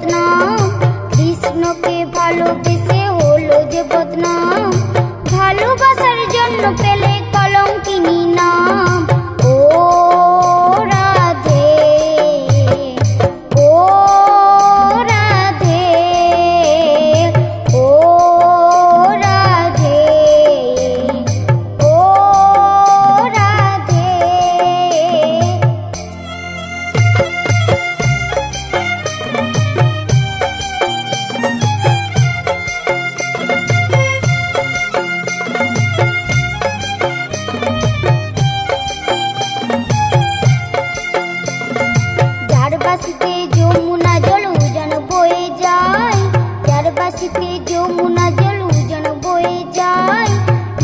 বদনাম, কৃষ্ণকে ভালোবেসে হলো যে বদনাম, ভালোবাসার জন্য পেলে কলঙ্কিনী নাম। ও রাধে, ও রাধে, ও রাধে, ও রাধে। চারবাসিতে যমুনা জল উজান বয়ে যায়, চারবাসিতে যমুনা জল উজান বয়ে যায়,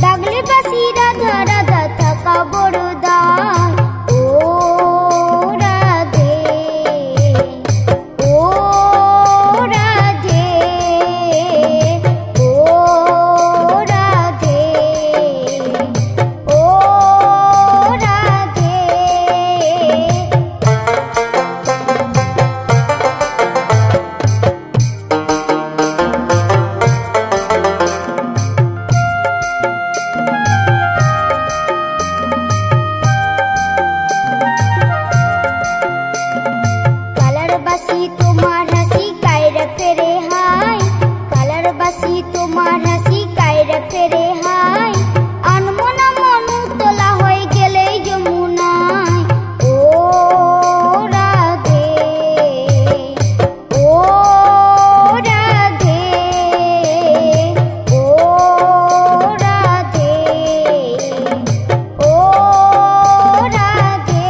ডাকলে বাসি রাধা রাধা থাকা বড় দায়। ও রাধে, ও রাধে, ও রাধে, ও রাধে। কালার বাসি তোমার হাসি কায়রা ফেরে হাই, কালার বাসি তোমার হাসি কায়রা ফেরে হাই, আনমনা মনু তোলা হয়ে গেলেই যমুনায়। ও রাধে, ও রাধে, ও রাধে, ও রাধে।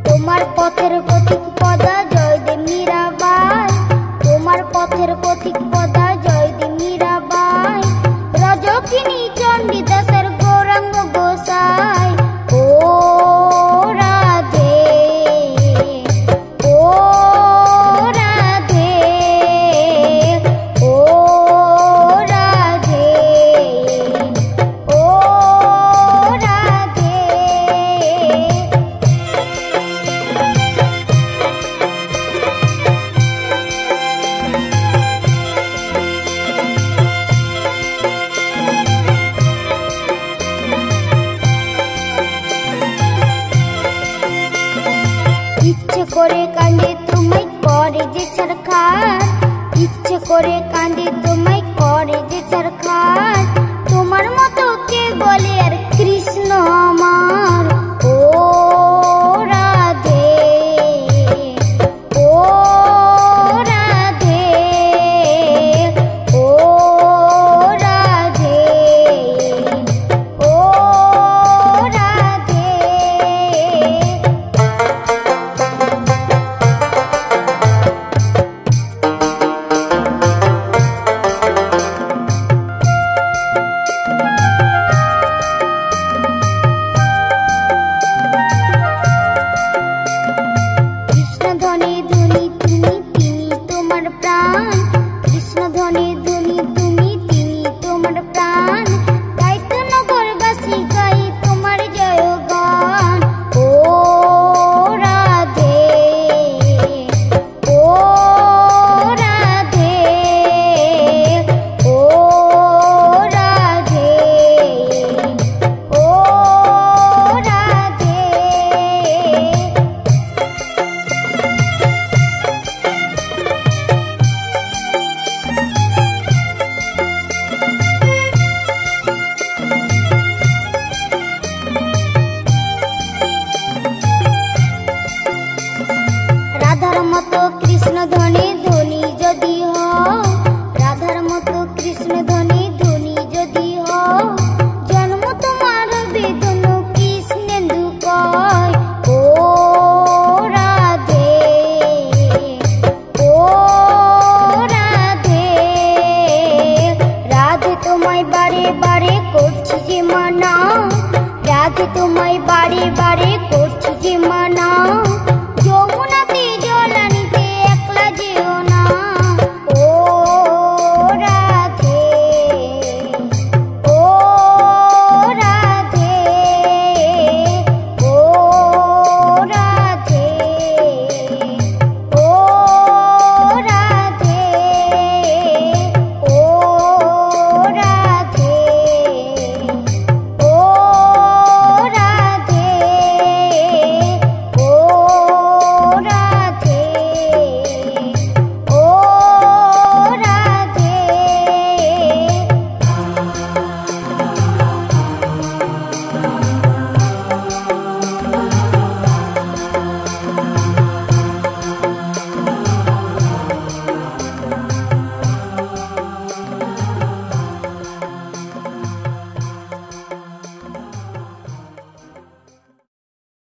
তোমার পথের পথিক পদা জয় দে মীরাবাই, তোমার পথের পথিক পদা জয় দে মীরাবাই, রজকিনী চণ্ডীদাসের গৌরাঙ্গ গোসাই। ও রাধে, ও রাধে, ও রাধে, ও রাধে। ইচ্ছে করে কান্দে তোমায় করে যে সরকার, ইচ্ছে করে কান্দে তোমায় করে যে সরকার,